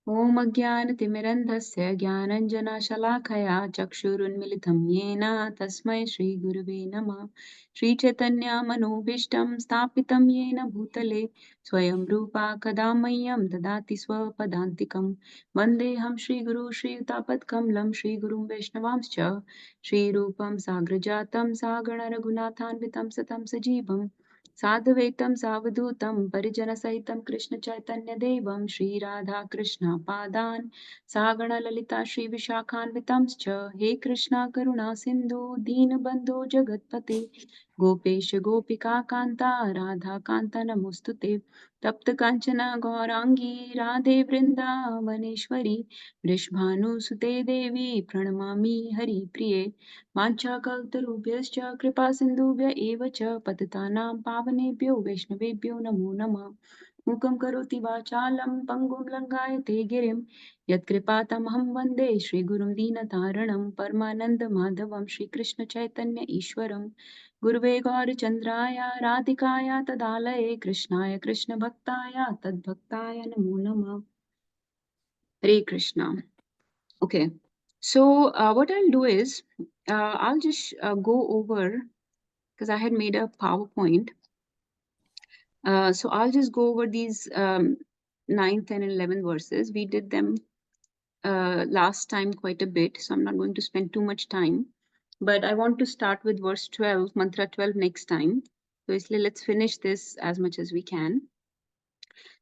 ॐ अज्ञानतिमिरन्धस्य ज्ञानञ्जनशलाकया चक्षुरुन्मिलितं येन तस्मै श्रीगुरुवे नमः। श्रीचैतन्यमनोभीष्टं स्थापितं येन भूतले स्वयं रूपा कदा मह्यं ददाति स्वपदान्तिकं। वन्देऽहं श्रीगुरु श्रीयुतापत्कमलं श्रीगुरुं वैष्णवांश्च श्रीरूपं साग्रजातं सागणरघुनाथान्वितं सतं सजीवं साद्वैतं सावधूतं परिजनसहितं कृष्णचैतन्यदेवं श्रीराधाकृष्णपादान् सागणललिता श्रीविशाखान्वितांश्च हे कृष्णा करुणा सिन्धु दीनबन्धो जगत्पते गोपेश गोपिकान्ता राधाकान्ता नमोऽस्तुते तप्त काञ्चन गौराङ्गी राधे वृन्दावनेश्वरी वृषभानुसुते देवी प्रणमामि हरिप्रिये वाञ्छाकल्पतरुभ्यश्च कृपासिन्धुभ्य एव च पतितानां पावनेभ्यो वैष्णवेभ्यो नमो नमः। मूकं करोति वाचालं पङ्गुं लङ्घयते गिरिं यत्कृपातमहं वन्दे श्रीगुरुं दीनतारणं परमानन्दमाधवं श्रीकृष्णचैतन्य ईश्वरं गुरुवे गौरचन्द्राय राधिकाय तदालये कृष्णाय कृष्णभक्ताय तद्भक्ताय नमो नमः। हरे Krishna. Okay, so what I'll do is I'll just go over, because I had made a PowerPoint. So I'll just go over these 9, 10, and 11 verses. We did them last time quite a bit, so I'm not going to spend too much time. But I want to start with verse 12, mantra 12 next time. So let's finish this as much as we can.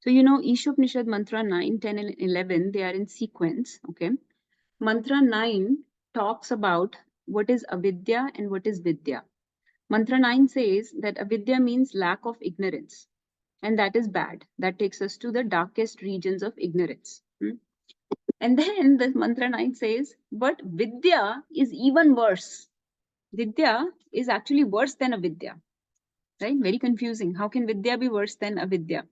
So you know, Isopanishad mantra 9, 10, and 11, they are in sequence, okay? Mantra 9 talks about what is avidya and what is vidya. Mantra 9 says that avidya means lack of ignorance, and that is bad. That takes us to the darkest regions of ignorance. And then this mantra 9 says, but vidya is even worse. Vidya is actually worse than avidya, right? Very confusing. How can vidya be worse than avidya?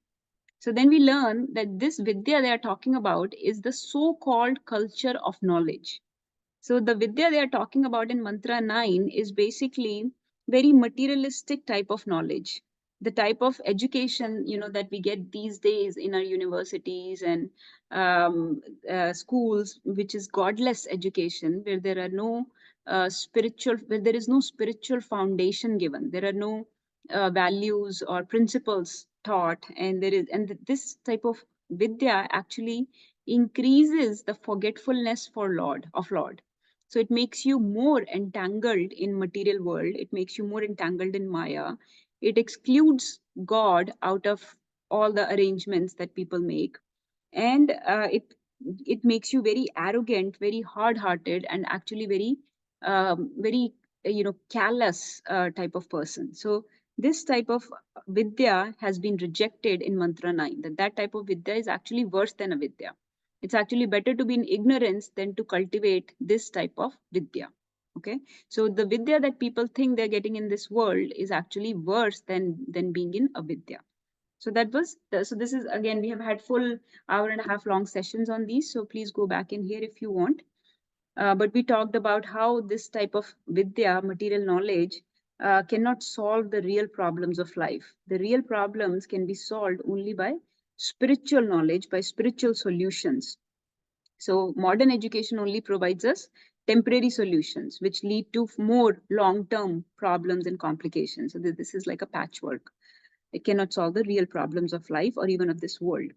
So then we learn that this vidya they are talking about is the so-called culture of knowledge. So the vidya they are talking about in mantra 9 is basically very materialistic type of knowledge. The type of education, you know, that we get these days in our universities and schools, which is godless education, where there are no where there is no spiritual foundation given. There are no values or principles taught, and this type of vidya actually increases the forgetfulness for Lord. So it makes you more entangled in material world. It makes you more entangled in Maya. It excludes God out of all the arrangements that people make. And it makes you very arrogant, very hard-hearted, and actually very callous type of person. So this type of vidya has been rejected in mantra 9, that type of vidya is actually worse than a vidya. It's actually better to be in ignorance than to cultivate this type of vidya. Okay, so the vidya that people think they're getting in this world is actually worse than being in avidya. So so this is, again, we have had full hour and a half long sessions on these, so please go back in here if you want. But we talked about how this type of vidya, material knowledge, cannot solve the real problems of life. The real problems can be solved only by spiritual knowledge, by spiritual solutions. So modern education only provides us temporary solutions, which lead to more long-term problems and complications. So this is like a patchwork. It cannot solve the real problems of life or even of this world.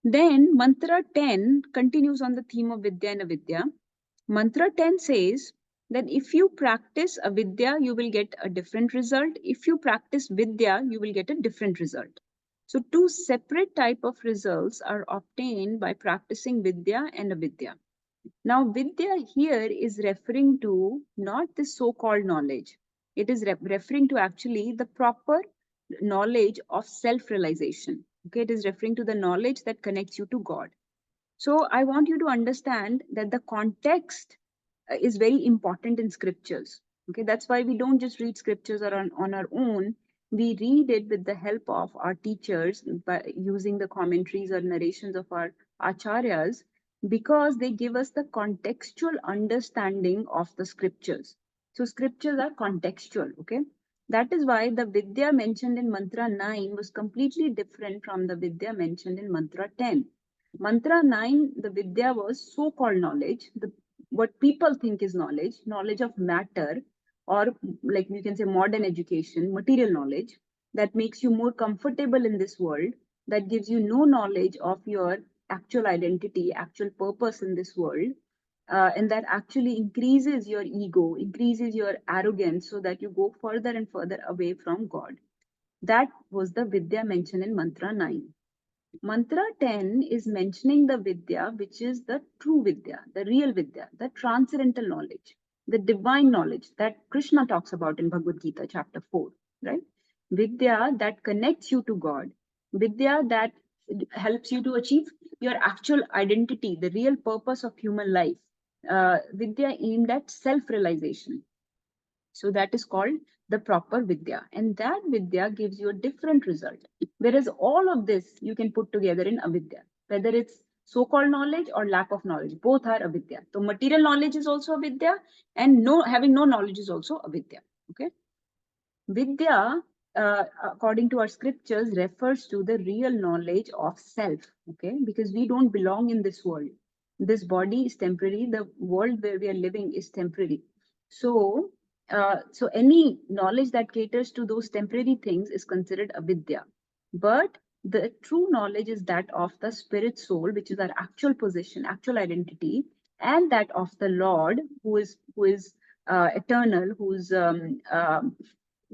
Then mantra 10 continues on the theme of vidya and avidya. Mantra 10 says that if you practice avidya, you will get a different result. If you practice vidya, you will get a different result. So two separate type of results are obtained by practicing vidya and avidya. Now, vidya here is referring to not the so-called knowledge. It is referring to actually the proper knowledge of self-realization. Okay, it is referring to the knowledge that connects you to God. So I want you to understand that the context is very important in scriptures. Okay, that's why we don't just read scriptures on our own. We read it with the help of our teachers by using the commentaries or narrations of our acharyas, because they give us the contextual understanding of the scriptures. So scriptures are contextual, okay? That is why the vidya mentioned in mantra 9 was completely different from the vidya mentioned in mantra 10. Mantra 9, the Vidya was so-called knowledge, what people think is knowledge, knowledge of matter, or like you can say modern education, material knowledge that makes you more comfortable in this world, that gives you no knowledge of your actual identity, actual purpose in this world, and that actually increases your ego, increases your arrogance so that you go further and further away from God. That was the Vidya mentioned in Mantra 9. Mantra 10 is mentioning the Vidya, which is the true Vidya, the real Vidya, the transcendental knowledge, the divine knowledge that Krishna talks about in Bhagavad Gita, chapter 4, right? Vidya that connects you to God, Vidya that helps you to achieve your actual identity, the real purpose of human life, Vidya aimed at self realization. So that is called the proper Vidya. And that Vidya gives you a different result. Whereas all of this you can put together in Avidya, whether it's so-called knowledge or lack of knowledge, both are Avidya. So material knowledge is also Avidya, and having no knowledge is also Avidya. Okay. Vidya, according to our scriptures, refers to the real knowledge of self, okay? Because we don't belong in this world. This body is temporary. The world where we are living is temporary. So any knowledge that caters to those temporary things is considered avidya. But the true knowledge is that of the spirit soul, which is our actual position, actual identity, and that of the Lord, who is eternal, who's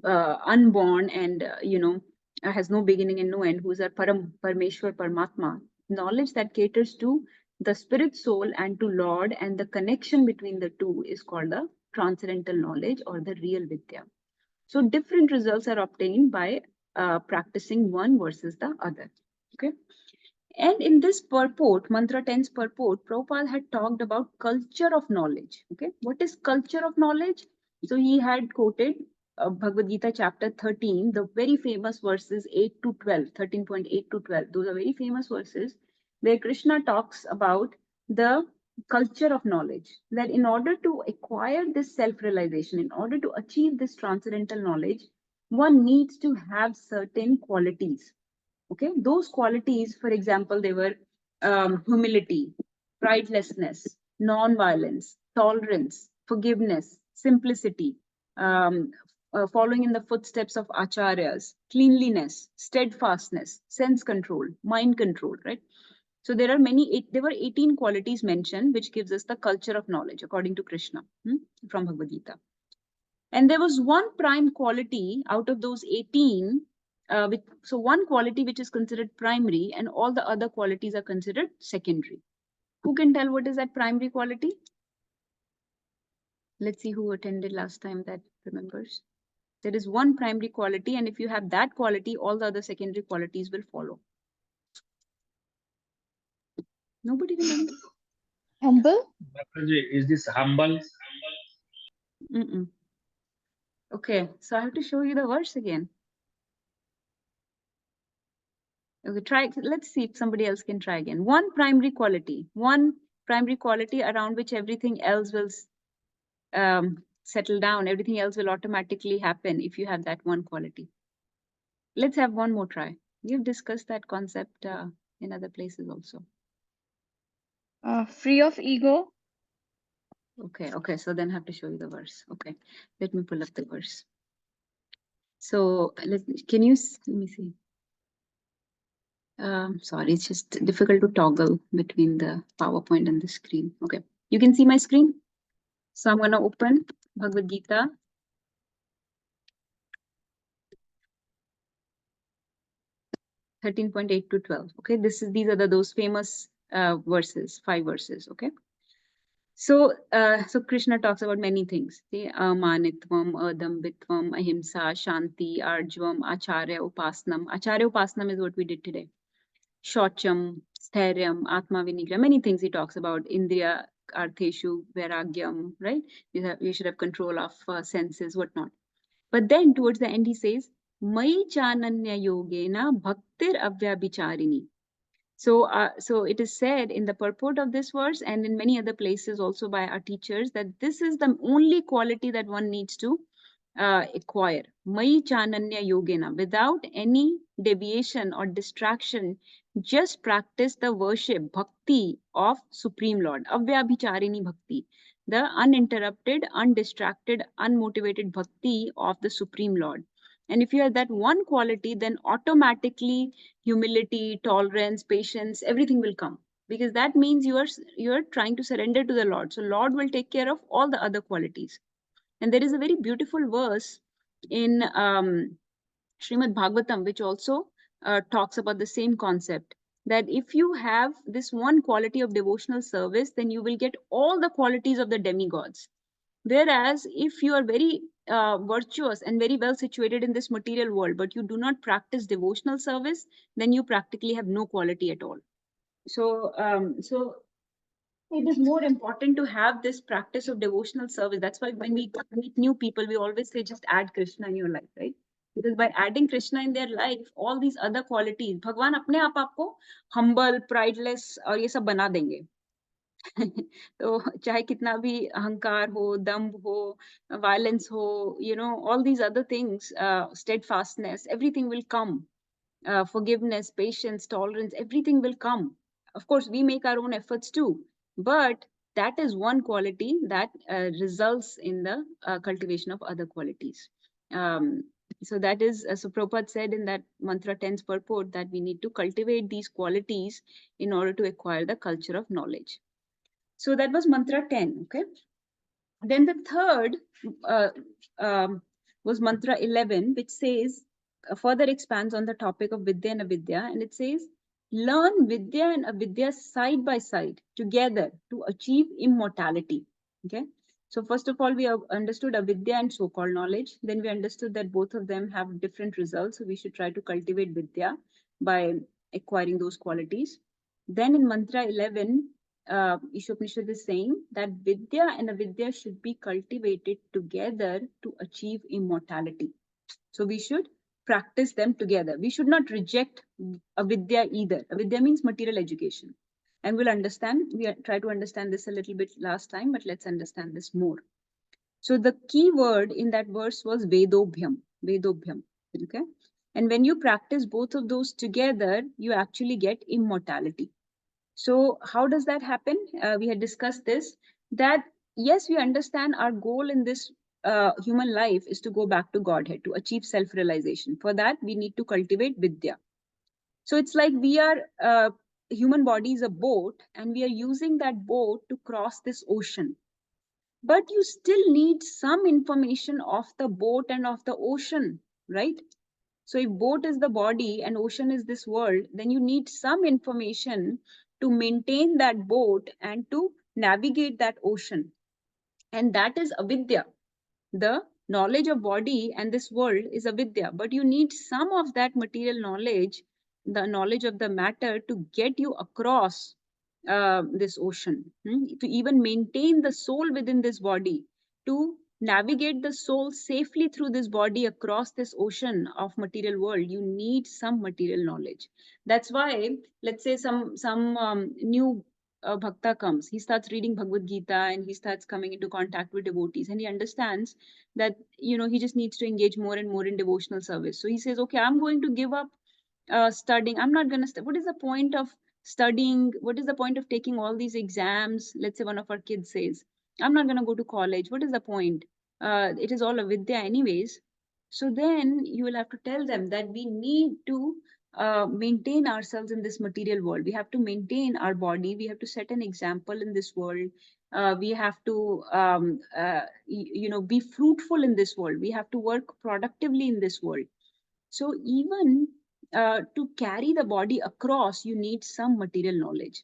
unborn and has no beginning and no end, who is a Parameshwar Paramatma. Knowledge that caters to the spirit soul and to Lord, and the connection between the two is called the transcendental knowledge or the real Vidya. So different results are obtained by practicing one versus the other. Okay. And in this purport, Mantra 10's purport, Prabhupada had talked about culture of knowledge. Okay, what is culture of knowledge? So he had quoted Bhagavad Gita chapter 13, the very famous verses 8 to 12, 13.8 to 12. Those are very famous verses where Krishna talks about the culture of knowledge. That in order to acquire this self-realization, in order to achieve this transcendental knowledge, one needs to have certain qualities. Okay, those qualities, for example, they were humility, pridelessness, non-violence, tolerance, forgiveness, simplicity, following in the footsteps of acharyas, cleanliness, steadfastness, sense control, mind control, right? So there are there were 18 qualities mentioned, which gives us the culture of knowledge, according to Krishna, from Bhagavad Gita. And there was one prime quality out of those 18. So one quality which is considered primary and all the other qualities are considered secondary. Who can tell what is that primary quality? Let's see who attended last time that remembers. There is one primary quality, and if you have that quality, all the other secondary qualities will follow. Nobody remembers? Humble? Is this humble? Mm-mm. Okay, so I have to show you the verse again. Okay, try. Let's see if somebody else can try again. One primary quality around which everything else will settle down. Everything else will automatically happen if you have that one quality. Let's have one more try. We've discussed that concept in other places also. Free of ego? Okay. So then I have to show you the verse. Okay, let me pull up the verse. So let me see. Sorry, it's just difficult to toggle between the PowerPoint and the screen. Okay, you can see my screen. So I'm going to open Bhagavad Gita. (13.8 to 12). Okay, these are those famous verses, 5 verses. Okay. So Krishna talks about many things. Okay? Manitvam, Adambitvam, Ahimsa, Shanti, Arjvam, Acharya Upasnam. Acharya Upasnam is what we did today. Shocham, Stairyam, Atma Vinigra, many things he talks about. Indriya, Artheshu, Vairagyam, right? You should have control of senses, whatnot. But then towards the end he says, Mai Chananya Yogena Bhaktir Avyabhicharini. So it is said in the purport of this verse and in many other places also by our teachers that this is the only quality that one needs to acquire. Mai Chananya Yogena, without any deviation or distraction, just practice the worship, bhakti of Supreme Lord, avyabhicharini bhakti, the uninterrupted, undistracted, unmotivated bhakti of the Supreme Lord. And if you have that one quality, then automatically humility, tolerance, patience, everything will come, because that means you are trying to surrender to the Lord. So Lord will take care of all the other qualities. And there is a very beautiful verse in Srimad Bhagavatam, which also talks about the same concept, that if you have this one quality of devotional service, then you will get all the qualities of the demigods. Whereas if you are very virtuous and very well situated in this material world, but you do not practice devotional service, then you practically have no quality at all. So it is more important to have this practice of devotional service. That's why when we meet new people, we always say just add Krishna in your life, right? Because by adding Krishna in their life, all these other qualities, भगवान अपने आप आपको humble, prideless और ये सब बना देंगे. तो चाहे कितना भी अहंकार हो, दम्भ हो, violence हो, all these other things, steadfastness, everything will come. Forgiveness, patience, tolerance, everything will come. Of course, we make our own efforts too, but that is one quality that results in the cultivation of other qualities. So that is, so Prabhupada said in that mantra 10's purport that we need to cultivate these qualities in order to acquire the culture of knowledge. So that was mantra 10, okay? Then the third uh, was mantra 11, which says, further expands on the topic of Vidya and Avidya, and it says, learn Vidya and Avidya side by side together to achieve immortality. Okay. So first of all, we have understood Avidya and so-called knowledge. Then we understood that both of them have different results. So we should try to cultivate Vidya by acquiring those qualities. Then in mantra 11, Isopanishad is saying that Vidya and Avidya should be cultivated together to achieve immortality. So we should practice them together. We should not reject Avidya either. Avidya means material education. And we'll understand, we try to understand this a little bit last time, but let's understand this more. So the key word in that verse was Vedobhyam, Vedobhyam, okay? And when you practice both of those together, you actually get immortality. So how does that happen? We had discussed this, that yes, we understand our goal in this human life is to go back to Godhead, to achieve self-realization. For that, we need to cultivate Vidya. So it's like we are, human body is a boat, and we are using that boat to cross this ocean. But you still need some information of the boat and of the ocean, right? So if boat is the body and ocean is this world, then you need some information to maintain that boat and to navigate that ocean. And that is avidya. The knowledge of body and this world is avidya, but you need some of that material knowledge, the knowledge of the matter, to get you across this ocean, to even maintain the soul within this body, to navigate the soul safely through this body across this ocean of material world. You need some material knowledge. That's why, let's say some new bhakta comes, he starts reading Bhagavad Gita and he starts coming into contact with devotees, and he understands that he just needs to engage more and more in devotional service. So he says, okay, I'm going to give up studying. I'm not going to what is the point of studying? What is the point of taking all these exams? Let's say one of our kids says, I'm not going to go to college. What is the point? It is all avidya anyways. So then you will have to tell them that we need to maintain ourselves in this material world. We have to maintain our body. We have to set an example in this world. We have to be fruitful in this world. We have to work productively in this world. So even to carry the body across, you need some material knowledge.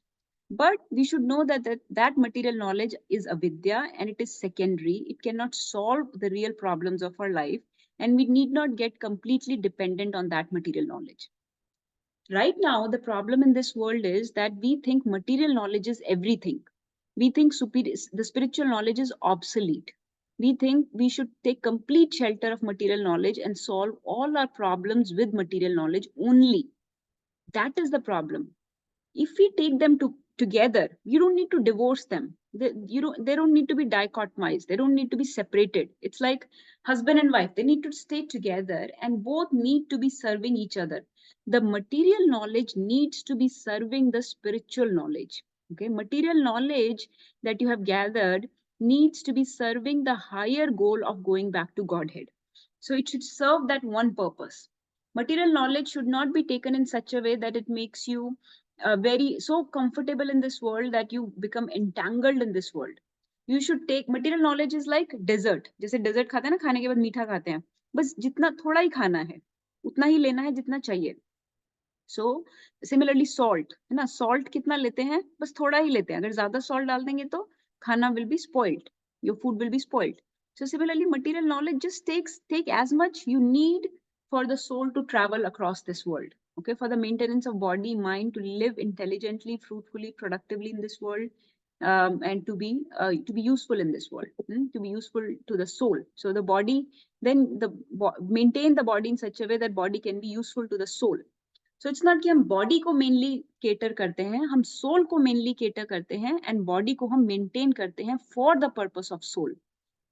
But we should know that material knowledge is avidya and it is secondary. It cannot solve the real problems of our life, and we need not get completely dependent on that material knowledge. Right now, the problem in this world is that we think material knowledge is everything. We think the spiritual knowledge is obsolete. We think we should take complete shelter of material knowledge and solve all our problems with material knowledge only. That is the problem. If we take them together, you don't need to divorce them. They don't need to be dichotomized. They don't need to be separated. It's like husband and wife. They need to stay together and both need to be serving each other. The material knowledge needs to be serving the spiritual knowledge. Okay, material knowledge that you have gathered needs to be serving the higher goal of going back to Godhead. So it should serve that one purpose. Material knowledge should not be taken in such a way that it makes you very so comfortable in this world that you become entangled in this world. You should take material knowledge is like dessert. जैसे dessert खाते हैं ना, खाने के बाद मीठा खाते हैं, बस जितना थोड़ा ही खाना है, उतना ही लेना है जितना चाहिए. So similarly salt है ना, salt कितना लेते हैं, बस थोड़ा ही लेते हैं. अगर ज्यादा salt डाल देंगे तो खाना will be spoiled, your food will be spoiled. So similarly material knowledge just take as much you need for the soul to travel across this world. Okay, for the maintenance of body, mind, to live intelligently, fruitfully, productively in this world, and to be useful in this world, to be useful to the soul. So the body, then maintain the body in such a way that body can be useful to the soul. So it's not कि हम body को mainly cater करते हैं, हम soul को mainly cater करते हैं, and body को हम maintain करते हैं for the purpose of soul.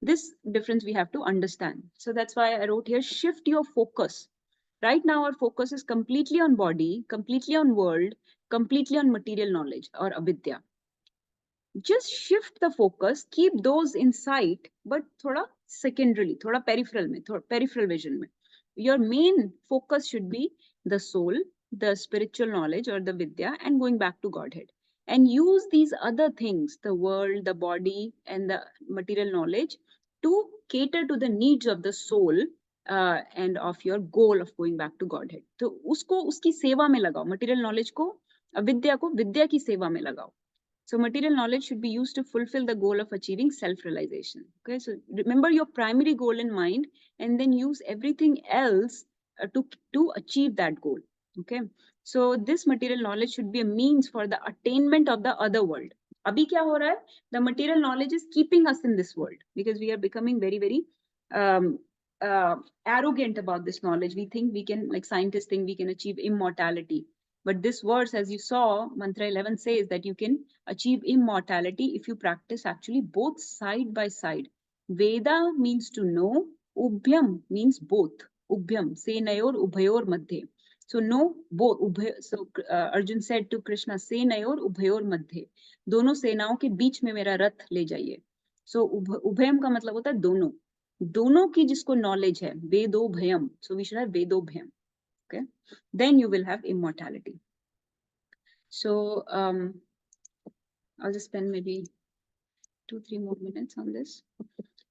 This difference we have to understand. So that's why I wrote here, shift your focus. Right now our focus is completely on body, completely on world, completely on material knowledge or avidya. Just shift the focus, keep those in sight, but thoda secondarily, thoda peripheral mein, thoda peripheral vision mein. Your main focus should be the soul, the spiritual knowledge or the vidya, and going back to Godhead. And use these other things, the world, the body, and the material knowledge, to cater to the needs of the soul and of your goal of going back to Godhead. तो उसको उसकी सेवा में लगाओ, material knowledge को, अविद्या को विद्या की सेवा में लगाओ. So material knowledge should be used to fulfill the goal of achieving self-realization. Okay, so remember your primary goal in mind, and then use everything else to achieve that goal. Okay, so this material knowledge should be a means for the attainment of the other world. Abhi kya ho raha hai? The material knowledge is keeping us in this world because we are becoming very, very arrogant about this knowledge. We think we can, like scientists think we can achieve immortality. But this verse, as you saw, Mantra 11 says that you can achieve immortality if you practice actually both side by side. Veda means to know, Ubhyam means both. Ubhyam, Senayor, Ubhayor Madhye. So know both. So Arjun said to Krishna, Senayor, Ubhayor Madhye. दोनों सेनाओं के बीच में मेरा रथ ले जाइए. So उभयम का मतलब होता है दोनों. दोनों की जिसको knowledge है, वेदो भयम. So we should have वेदो भयम. Okay, then you will have immortality. So I'll just spend maybe 2-3 more minutes on this.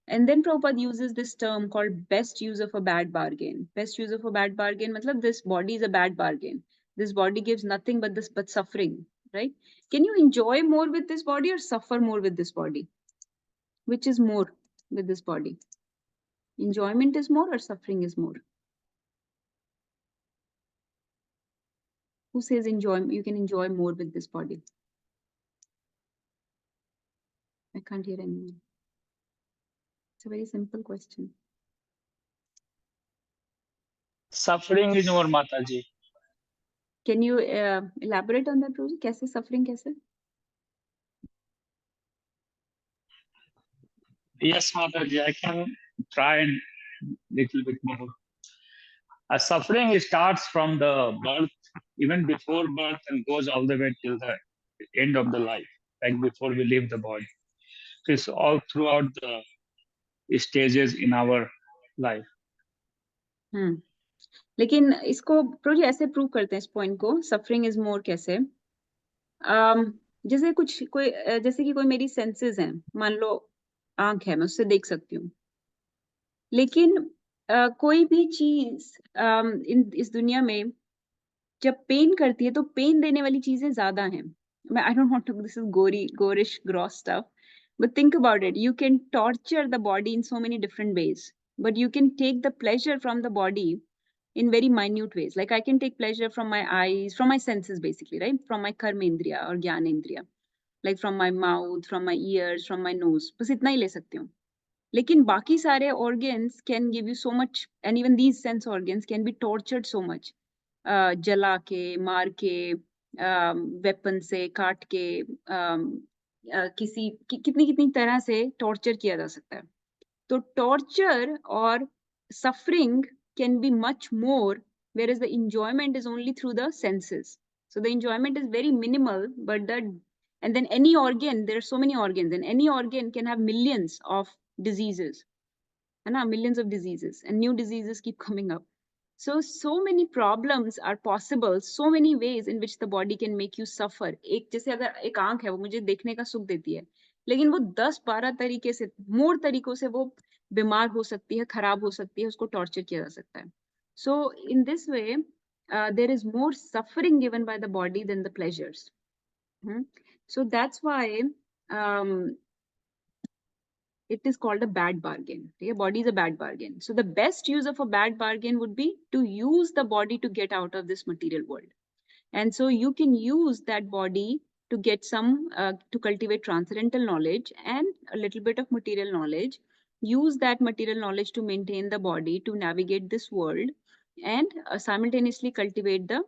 And then Prabhupada uses this term called best use of a bad bargain. Best use of a bad bargain, matlab this body is a bad bargain. This body gives nothing but suffering, right? Can you enjoy more with this body or suffer more with this body? Which is more with this body? Enjoyment is more or suffering is more? Who says you can enjoy more with this body? I can't hear anyone. It's a very simple question. Suffering is more, Mataji. Can you elaborate on that, Rosie? Kaise suffering kaise? Yes, Mataji, I can try and little bit more. Suffering starts from the birth, even before birth, and goes all the way till the end of the life, like before we leave the body. So it's all throughout the stages in our life. लेकिन इसको प्रोजी ऐसे prove करते हैं इस point को, suffering is more कैसे? जैसे जैसे कि कोई मेरी सेंसेस हैं, मान लो आंख है, मैं उससे देख सकती हूँ, लेकिन कोई भी चीज इस दुनिया में जब पेन करती है तो पेन देने वाली चीजें ज्यादा हैं. I don't want to, this is gorish, gross stuff, but think about it. You can torture the body in so many different ways, but you can take the pleasure from the body in very minute ways. Like I can take pleasure from my eyes, from my senses basically, right? From my karmendriya or gyanendriya, like from my mouth, from my ears, from my nose. बस इतना ही ले सकती हूँ. लेकिन बाकी सारे organs can give you so much, and even these sense organs can be tortured so much. जला के, मार के, वेपन से काट के, कितनी तरह से टॉर्चर किया जा सकता है. तो टॉर्चर और suffering can be much more whereas the enjoyment is only through the senses. So the enjoyment is very minimal, but and then any organ, there are so many organs, and any organ can have millions of diseases, and millions of diseases, and new diseases keep coming up. So many problems are possible, so many ways in which the body can make you suffer. एक जैसे अगर एक आंख है वो मुझे देखने का सुख देती है, लेकिन वो 10-12 तरीके से, मोर तरीकों से वो बीमार हो सकती है, खराब हो सकती है, उसको टॉर्चर किया जा सकता है. So in this way, there is more suffering given by the body than the pleasures. So that's why it is called a bad bargain. Okay? Body is a bad bargain. So the best use of a bad bargain would be to use the body to get out of this material world. And so you can use that body to get some, to cultivate transcendental knowledge and a little bit of material knowledge. Use that material knowledge to maintain the body, to navigate this world, and simultaneously cultivate the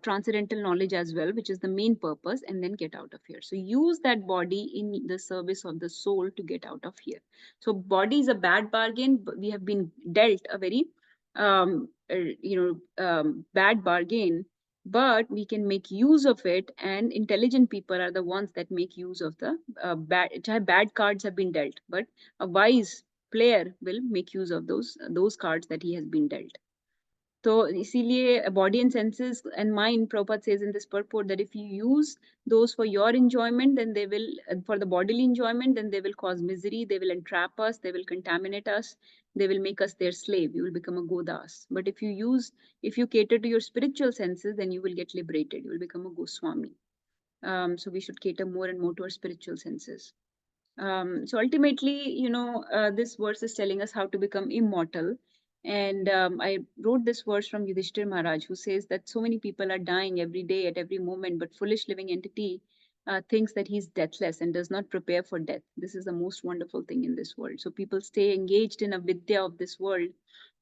transcendental knowledge as well, which is the main purpose, and then get out of here. So use that body in the service of the soul to get out of here. So body is a bad bargain, but we have been dealt a very bad bargain, but we can make use of it, and intelligent people are the ones that make use of the bad cards have been dealt, but a wise player will make use of those cards that he has been dealt. So इसीलिए body and senses and mind, Prabhupada says in this purport that if you use those for your enjoyment, then they will, for the bodily enjoyment, then they will cause misery, they will entrap us, they will contaminate us, they will make us their slave, you will become a godas. But if you cater to your spiritual senses, then you will get liberated, you will become a Goswami. So we should cater more and more to our spiritual senses. So ultimately, this verse is telling us how to become immortal. And I wrote this verse from Yudhishthir Maharaj, who says that so many people are dying every day at every moment, but foolish living entity thinks that he's deathless and does not prepare for death. This is the most wonderful thing in this world. So people stay engaged in a vidya of this world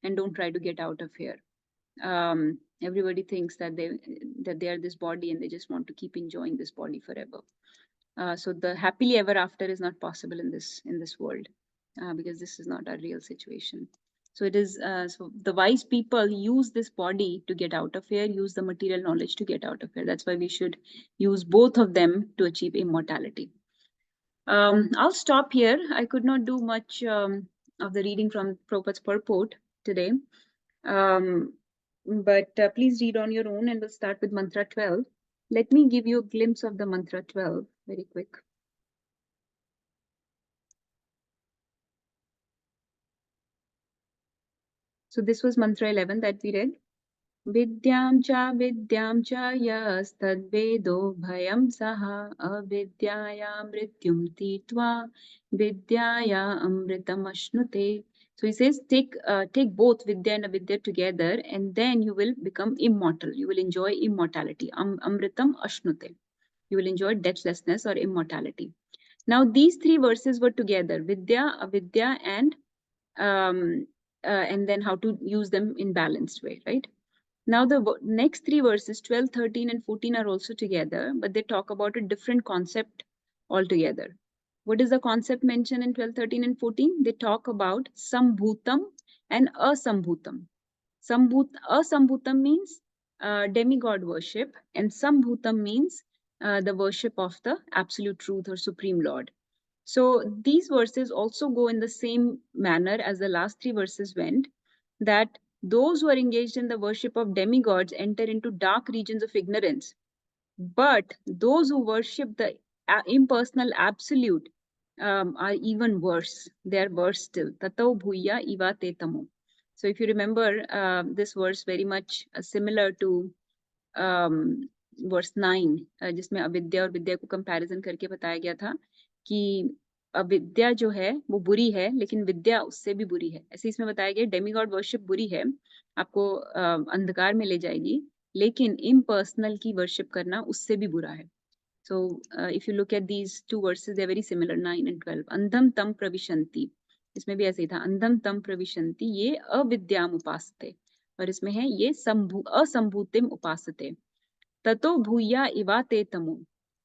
and don't try to get out of here. Everybody thinks that they are this body and they just want to keep enjoying this body forever. So the happily ever after is not possible in this world, because this is not our real situation. So it is, so the wise people use this body to get out of here, use the material knowledge to get out of here. That's why we should use both of them to achieve immortality. I'll stop here. I could not do much of the reading from Prabhupada's purport today. But please read on your own, and we'll start with mantra 12. Let me give you a glimpse of the mantra 12 very quick. So this was mantra 11 that we read. Vidyam cha yastadvedo bhayam saha avidyaya mrityum titva vidyaya amritam ashnute. So he says, take both vidya and avidya together, and then you will become immortal. You will enjoy immortality. Amritam ashnute. You will enjoy deathlessness or immortality. Now these three verses were together: vidya, avidya, and then how to use them in balanced way, right? Now the next three verses, 12, 13, and 14 are also together, but they talk about a different concept altogether. What is the concept mentioned in 12, 13, and 14? They talk about sambhutam and asambhutam. Asambhutam means demigod worship, and sambhutam means the worship of the absolute truth or supreme Lord. So these verses also go in the same manner as the last three verses went, that those who are engaged in the worship of demigods enter into dark regions of ignorance. But those who worship the impersonal absolute are even worse. They are worse still. Tato bhuya iva te tamo. So if you remember this verse very much similar to verse 9, जिसमें अविद्या और विद्या को comparison करके बताया गया था कि अविद्या जो है वो बुरी है, लेकिन विद्या उससे भी बुरी है. ऐसे इसमें बताया गया डेमीगॉड वर्शिप बुरी है, आपको अंधकार में ले जाएगी, लेकिन इम्पर्सनल की वर्शिप करना उससे भी बुरा है. So if you look at these two verses, they're very similar, 9 and 12. अंधम तम प्रविशन्ति, इसमें भी ऐसे ही था, अंधम तम प्रविशन्ति ये अविद्याम उपासते, और इसमें है ये असंभूतिम उपासते. ततो भूया इवा ते तमो,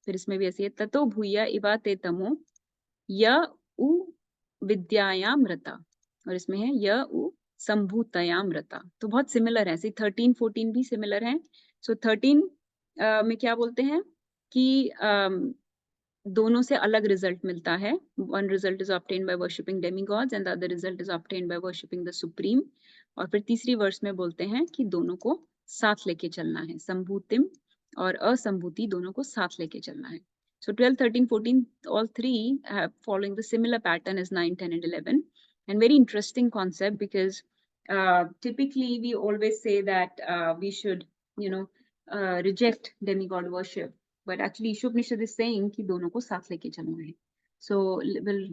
फिर इसमें भी ऐसे है, ततो भूया इवा ते तमो य उ विद्यायाम रता, और इसमें है य उ संभूतयामृता। तो बहुत सिमिलर है, ऐसे 13 14 भी सिमिलर हैं। सो 13 में क्या बोलते हैं कि दोनों से अलग रिजल्ट मिलता है। One result is obtained by worshipping demigods and the other result is obtained by worshipping the supreme. और फिर तीसरी वर्स में बोलते हैं कि दोनों को साथ लेके चलना है, संभूतिम और असंभूति दोनों को साथ लेके चलना है। So 12, 13, 14, all three following the similar pattern as 9, 10, and 11. And very interesting concept because typically we always say that we should, reject demigod worship. But actually Isopanishad is saying कि दोनों को साथ लेके चलना है. So we'll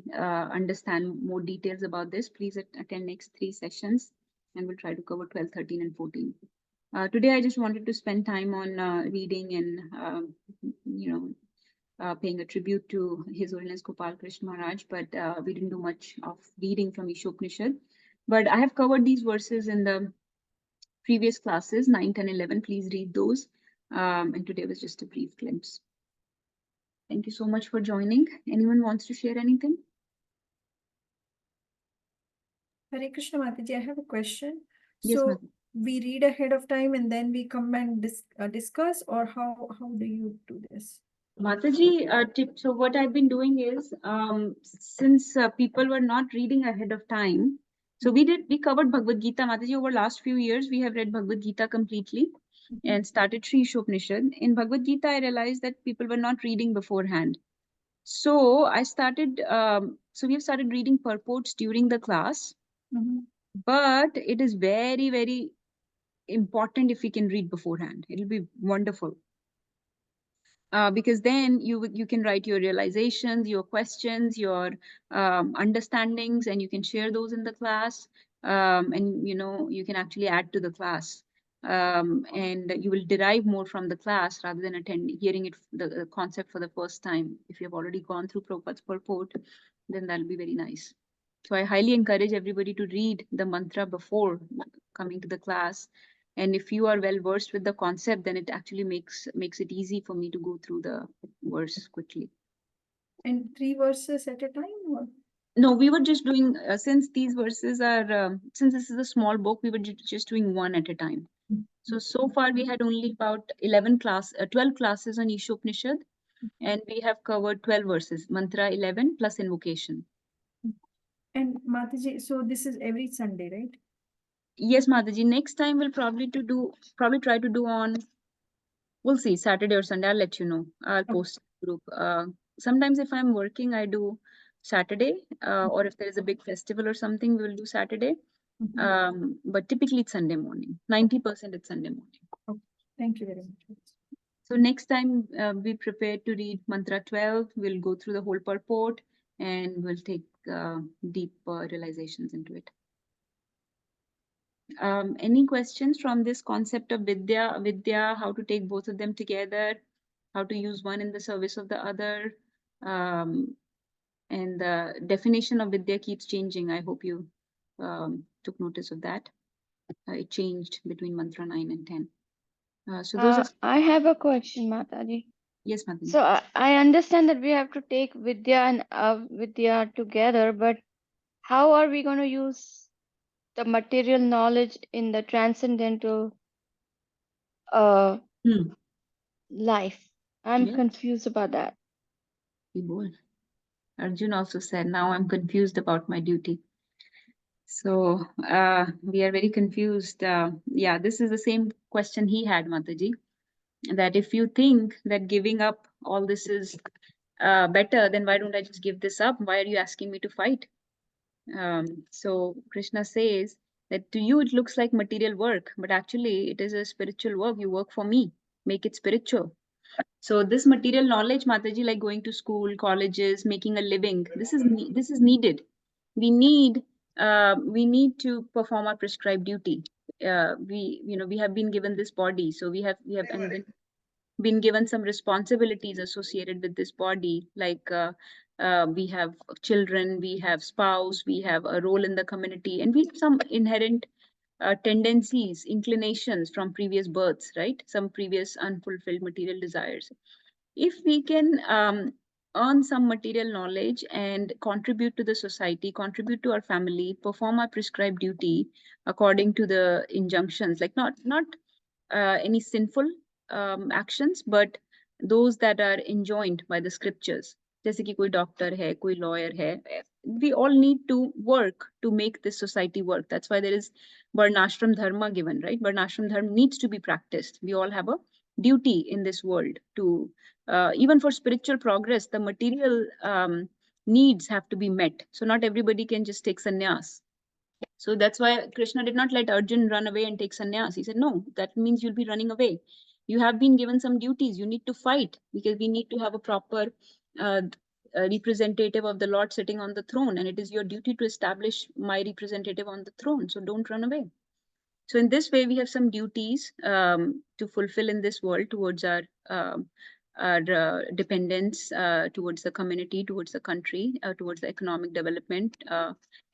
understand more details about this. Please attend next 3 sessions and we'll try to cover 12, 13, and 14. Today I just wanted to spend time on reading and, paying a tribute to His Holiness Gopal Krishna Maharaj, but we didn't do much of reading from Isopanishad. But I have covered these verses in the previous classes, 9, 10, 11. Please read those. And today was just a brief glimpse. Thank you so much for joining. Anyone wants to share anything? Hare Krishna Mataji, I have a question. Yes, So ma'am. we read ahead of time and then we come and discuss, or how do you do this? Mataji, so what I've been doing is, since people were not reading ahead of time, so we covered Bhagavad Gita, Mataji, over last few years. We have read Bhagavad Gita completely and started Sri Isopanishad. In Bhagavad Gita, I realized that people were not reading beforehand. So I started, so we have started reading purports during the class, but it is very, very important if we can read beforehand. It'll be wonderful. Because then you can write your realizations, your questions, your understandings, and you can share those in the class. And you can actually add to the class. And you will derive more from the class rather than hearing it, the concept for the first time. If you have already gone through Prabhupada's purport, then that'll be very nice. So I highly encourage everybody to read the mantra before coming to the class. And if you are well versed with the concept, then it actually makes it easy for me to go through the verse quickly. And 3 verses at a time? Or? No, we were just doing, since these verses are, since this is a small book, we were just doing one at a time. So far we had only about 12 classes on Isopanishad, and we have covered 12 verses, mantra 11 plus invocation. And Mataji, so this is every Sunday, right? Yes, Mataji. Next time we'll probably try to do on, we'll see, Saturday or Sunday. I'll let you know. I'll post group. Sometimes if I'm working, I do Saturday, or if there is a big festival or something, we will do Saturday. But typically it's Sunday morning. 90% it's Sunday morning. Okay. Thank you very much. So next time, be prepared to read mantra 12. We'll go through the whole purport and we'll take deep realizations into it. Any questions from this concept of vidya, how to take both of them together, how to use one in the service of the other, and the definition of vidya keeps changing. I hope you took notice of that. It changed between mantra 9 and 10. So those are, I have a question, Mataji. yes, Madhuri. So I understand that we have to take Vidya and Avidya together, but how are we going to use the material knowledge in the transcendental life? I'm Yeah. confused about that. Arjun also said, now I'm confused about my duty. So we are very confused. Yeah, this is the same question he had, Mataji, that if you think that giving up all this is better, then why don't I just give this up? Why are you asking me to fight? So Krishna says that to you it looks like material work, but actually it is a spiritual work. You work for me, make it spiritual. So this material knowledge, Mataji, like going to school, colleges, making a living, this is needed. We need to perform our prescribed duty. We have been given this body, so we have been given some responsibilities associated with this body, like we have children, we have spouse, we have a role in the community, and we have some inherent tendencies, inclinations from previous births, right? Some previous unfulfilled material desires. If we can earn some material knowledge and contribute to the society, contribute to our family, perform our prescribed duty according to the injunctions, like not any sinful actions, but those that are enjoined by the scriptures. जैसे कि कोई doctor है, कोई lawyer है, we all need to work to make this society work. That's why there is Varnashram Dharma given, right? Varnashram Dharma needs to be practiced. We all have a duty in this world to, even for spiritual progress, the material needs have to be met. So not everybody can just take sannyas. So that's why Krishna did not let Arjun run away and take sannyas. He said, no, that means you'll be running away. You have been given some duties. You need to fight because we need to have a proper representative of the Lord sitting on the throne. And it is your duty to establish my representative on the throne. So don't run away. So in this way, we have some duties to fulfill in this world towards our dependence, towards the community, towards the country, towards the economic development,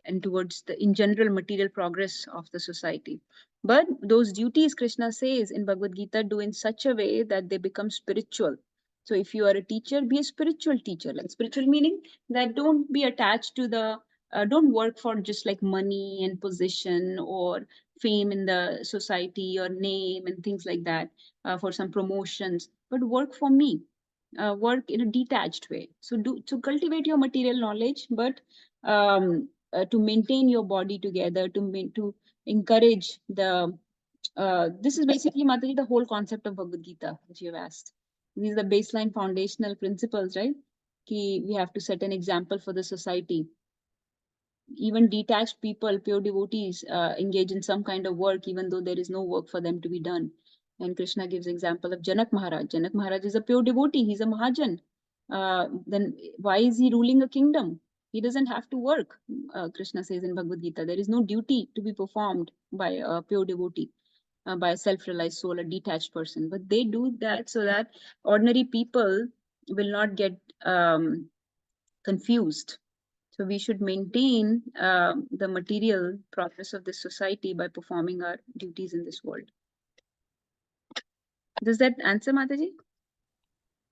and towards the, in general, material progress of the society. But those duties, Krishna says in Bhagavad Gita, do in such a way that they become spiritual. So if you are a teacher, be a spiritual teacher. Like spiritual meaning that don't be attached to the, don't work for just like money and position or fame in the society or name and things like that, for some promotions, but work for me, work in a detached way. So to cultivate your material knowledge, but to maintain your body together, to encourage the, this is basically, Mataji, the whole concept of Bhagavad Gita, which you have asked. These are the baseline foundational principles, right? We have to set an example for the society. Even detached people, pure devotees, engage in some kind of work, even though there is no work for them to be done. And Krishna gives example of Janak Maharaj. Janak Maharaj is a pure devotee. He's a Mahajan. Then why is he ruling a kingdom? He doesn't have to work. Krishna says in Bhagavad Gita, there is no duty to be performed by a pure devotee, by a self-realized soul, a detached person. But they do that so that ordinary people will not get confused. So we should maintain the material progress of this society by performing our duties in this world. Does that answer, Mataji?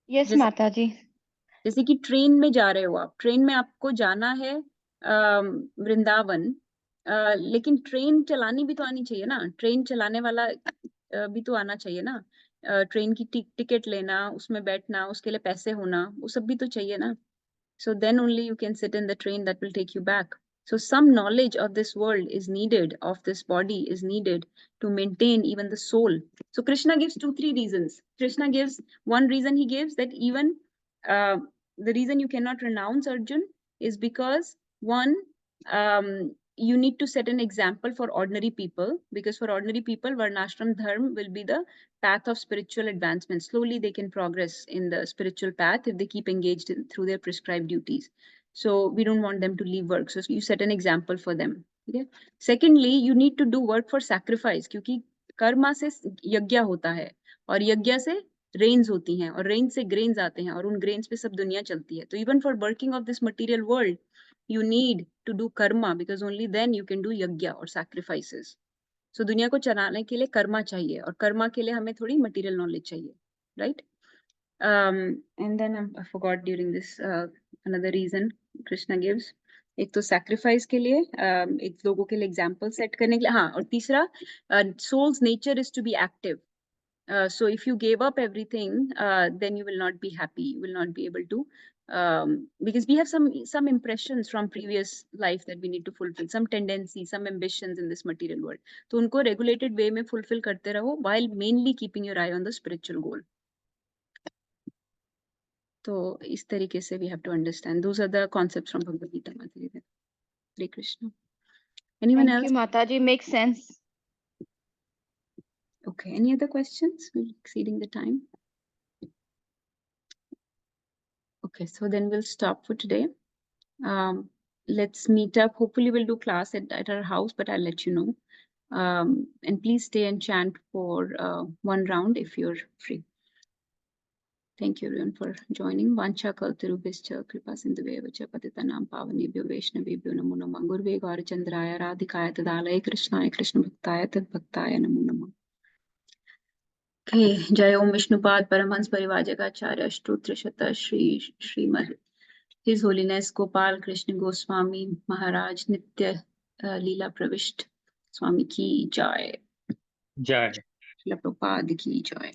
Yes, जैसे Mataji. जैसे कि train में जा रहे हो आप, train में आपको जाना है वृंदावन, लेकिन ट्रेन चलानी भी तो आनी चाहिए ना, ट्रेन चलाने वाला भी तो आना चाहिए ना, ट्रेन की टिकट लेना, उसमें बैठना, उसके लिए पैसे होना, वो सब भी तो चाहिए ना. So then only you can sit in the train that will take you back. So some knowledge of this world is needed, of this body is needed to maintain even the soul. So Krishna gives 2-3 reasons. Krishna gives one reason, he gives that even the reason you cannot renounce Arjun is because one, you need to set an example for ordinary people, because for ordinary people, Varnashram Dharma will be the path of spiritual advancement. Slowly they can progress in the spiritual path if they keep engaged through their prescribed duties. So we don't want them to leave work. So you set an example for them. Okay. Secondly, you need to do work for sacrifice, क्योंकि कर्मा से यज्ञ होता है और यज्ञ से rains होती हैं और रेन्स से ग्रेन्स आते हैं और उन ग्रेन्स पे सब दुनिया चलती है. तो even for working of this material world, you need to do karma, because only then you can do yajna or sacrifices. So दुनिया को चलाने के लिए कर्मा चाहिए और कर्मा के लिए हमें थोड़ी material knowledge चाहिए, right? And then I forgot during this another reason Krishna gives. एक तो sacrifice के लिए, एक लोगों के लिए example set करने के लिए, हाँ, और तीसरा soul's nature is to be active. So if you gave up everything, then you will not be happy. You will not be able to, because we have some impressions from previous life that we need to fulfill, some tendencies, some ambitions in this material world. So उनको regulated way में fulfill करते रहो, while mainly keeping your eye on the spiritual goal. So इस तरीके से we have to understand. Those are the concepts from Bhagavad Gita. Hare Krishna. Anyone Thank else? you, Mataji. Makes sense. Okay. Any other questions? We're exceeding the time. Okay, so then we'll stop for today. Let's meet up. Hopefully we'll do class at our house, but I'll let you know. And please stay and chant for one round if you're free. Thank you everyone for joining. Vancha kaltarubhischa kripa sindhuvevacha patitanam pavanebhyo vaishnavebhyo namo namah gurve gaurachandraya radhikaya tadalaya krishnaya krishna bhaktaya tad bhaktaya namo namah. Okay, Jai Om Vishnupad Paramhans Parivajagacharya Ashtotra Shata Srimad His Holiness Gopal Krishna Goswami Maharaj Nitya Leela Pravisht Swami Ki Jai. Jai. Srila Prabhupada Ki Jai.